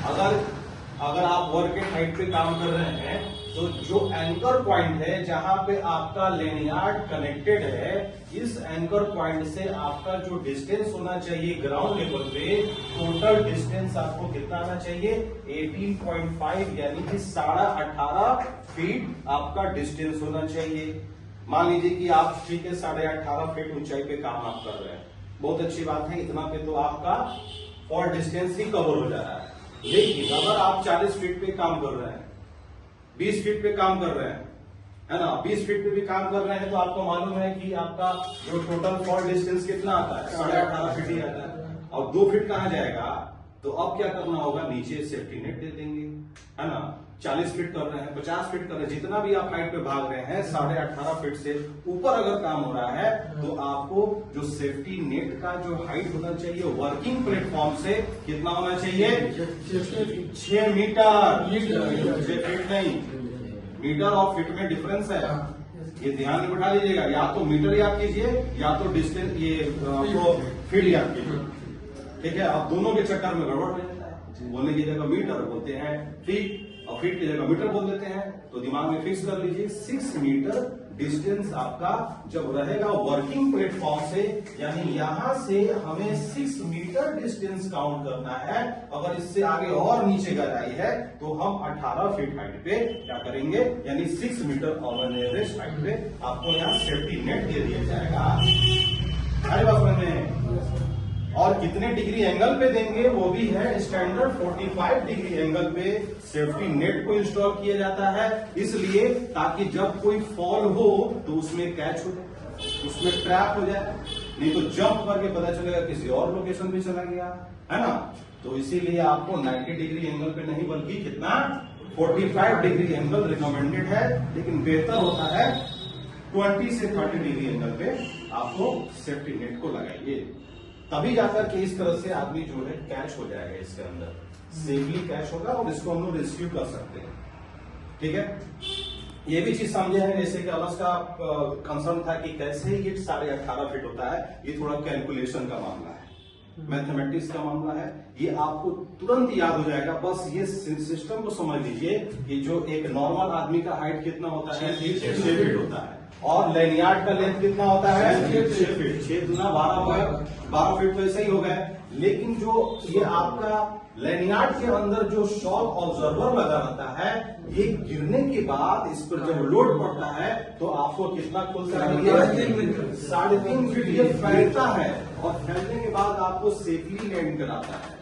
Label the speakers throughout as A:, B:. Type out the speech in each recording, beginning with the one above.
A: अगर अगर आप वर्किंग हाइट पे काम कर रहे हैं तो जो एंकर पॉइंट है जहां पे आपका लेनियार्ड कनेक्टेड है, इस एंकर पॉइंट से आपका जो डिस्टेंस होना चाहिए ग्राउंड लेवल पे, टोटल डिस्टेंस आपको कितना आना चाहिए? 18.5 यानी कि 18.5 फीट आपका डिस्टेंस होना चाहिए। मान लीजिए कि आप ठीक है 18.5 फीट ऊंचाई पे काम आप कर रहे हैं, बहुत अच्छी बात है, इतना पे तो आपका फॉल डिस्टेंस ही कवर हो जा रहा है। लेकिन अगर आप 40 फीट पे काम कर रहे हैं, 20 फीट पे काम कर रहे हैं, है ना, 20 फीट पे भी काम कर रहे हैं, तो आपको मालूम है कि आपका जो टोटल फॉल डिस्टेंस कितना आता है? 18.5 फीट ही आता है। और 2 फीट कहां जाएगा? तो अब क्या करना होगा? नीचे सेफ्टी नेट दे देंगे, है ना। 40 फीट कर रहे हैं, 50 फीट कर रहे हैं, जितना भी आप हाइट पे भाग रहे हैं, 18.5 फीट से ऊपर अगर काम हो रहा है तो आपको जो सेफ्टी नेट का जो हाइट होना चाहिए वर्किंग प्लेटफॉर्म से कितना होना चाहिए? 6 मीटर। 6 फीट नहीं, मीटर और फीट में डिफरेंस है, ये ध्यान में बिठा लीजिएगा। या तो मीटर याद कीजिए या तो डिस्टेंस ये फीट याद कीजिए, ठीक है। अब दोनों के चक्कर में गड़बड़ हो जाता है, बोलने की जगह मीटर बोलते हैं फीट, और फीट की जगह मीटर बोल देते हैं। तो दिमाग में फिक्स कर लीजिए 6 मीटर डिस्टेंस आपका जब रहेगा वर्किंग प्लेटफॉर्म से, यानी यहां से हमें 6 मीटर डिस्टेंस काउंट करना है। अगर इससे आगे और नीचे गहराई है तो हम 18 फीट हाइट पे क्या करेंगे, यानी 6 मीटर ऑन एवरेज हाइट पे आपको यहाँ सेफ्टी नेट दे दिया जाएगा। अरे बात में और कितने डिग्री एंगल पे देंगे वो भी है स्टैंडर्ड 45 डिग्री एंगल पे सेफ्टी नेट को इंस्टॉल किया जाता है, इसलिए ताकि जब कोई फॉल हो तो उसमें कैच हो जाए, उसमें ट्रैप हो जाए, नहीं तो जंप करके पता चलेगा किसी और लोकेशन पे चला गया, है ना। तो इसीलिए आपको 90 डिग्री एंगल पे नहीं बल्कि कितना 45 डिग्री एंगल रिकमेंडेड है, लेकिन बेहतर होता है 20 से 30 डिग्री एंगल पे आपको सेफ्टी नेट को लगाइए, तभी जाकर के इस तरह से आदमी जो है कैच हो जाएगा, इसके अंदर सेफली कैच होगा और इसको हम लोग रेस्क्यू कर सकते हैं, ठीक है। ये भी चीज समझे हैं, जैसे कि अलग का कंसर्न था कि कैसे ये 18.5 फीट होता है, ये थोड़ा कैलकुलेशन का मामला है, मैथमेटिक्स का मामला है, ये आपको तुरंत याद हो जाएगा। बस ये सिस्टम को समझ लीजिए कि जो एक नॉर्मल आदमी का हाइट कितना होता है? 6 फीट होता है, और लेनियार्ड का लेंथ कितना होता है? 6 फीट। 6 दूना 12 हो गए, 12 फीट तो ऐसे ही हो गए। लेकिन जो ये आपका लेनियार्ड के अंदर जो शॉक ऑब्जर्वर लगा रहता है, ये गिरने के बाद इस पर जब लोड पड़ता है तो आपको कितना खुलता है? 3.5 फीट ये फैलता है, और फैलने के बाद आपको सेफली लैंड कराता है।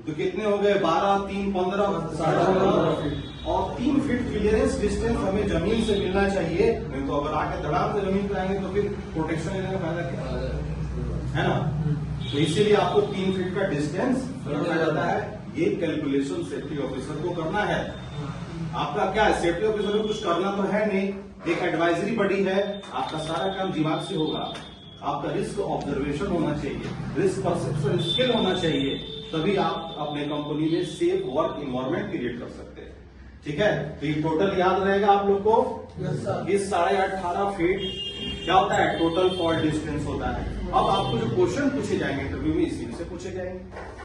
A: तो कितने हो गए? 12, 3, 15, 15.5 और 3 फीट क्लियरेंस डिस्टेंस हमें जमीन से मिलना चाहिए, नहीं तो अगर आके धड़ाम से जमीन पर आएंगे तो फिर प्रोटेक्शन लेने का फायदा क्या है ना। तो इसीलिए आपको 3 फीट का डिस्टेंस रखा जाता है। ये कैलकुलेशन सेफ्टी ऑफिसर को करना है। आपका क्या है, सेफ्टी ऑफिसर को कुछ करना तो है नहीं, एक एडवाइजरी बॉडी है, आपका सारा काम दिमाग से होगा। आपका रिस्क ऑब्जर्वेशन होना चाहिए, रिस्क परसेप्शन स्किल होना चाहिए, तभी आप अपने कंपनी में सेफ वर्क इन्वायरमेंट क्रिएट कर सकते हैं, ठीक है। तो ये टोटल याद रहेगा आप लोग को, इस 18.5 फीट क्या होता है? टोटल फॉल डिस्टेंस होता है। अब आपको जो क्वेश्चन पूछे जाएंगे इंटरव्यू में, इसी से पूछे जाएंगे।